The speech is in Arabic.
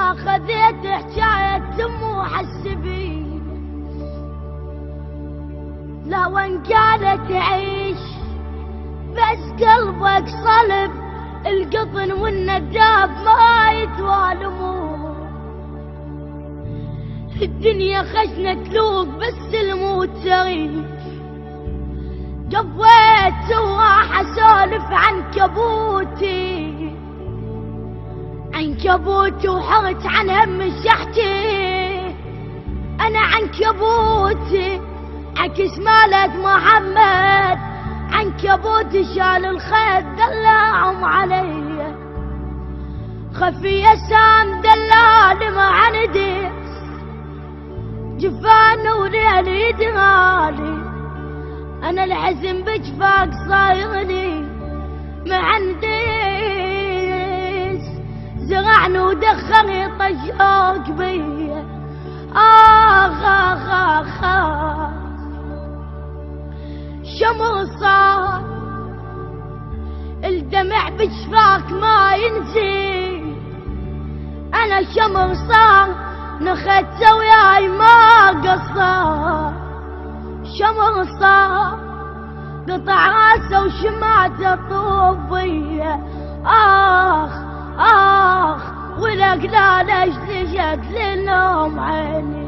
ما خذيت حكاية محسبين، لا وان قالت عيش بس قلبك صلب، القطن والنداب ما يتوالمون. الدنيا خشنة تلوق بس الموت تعيش، قضيت سواح اسولف عنكبوتي وحرت عن هم شحتي. انا عنكبوتي عكس مالت محمد، عنكبوتي شال الخيط دلعهم علي، خفي سام دلال ما عندي، جفان وليل يدغالي. انا الحزن بجفاك صايغني ما عنديش، زرعني ودخلني طشاق بيا. آخ آخ آخ آخ شمر صار الدمع بجفاك ما ينزل، انا شمر صار نخدت وياي ما قصر، شمر صار قطع راسه وشمعته طوبيه. آخ آخ والأقلال اشتجت للنوم عيني.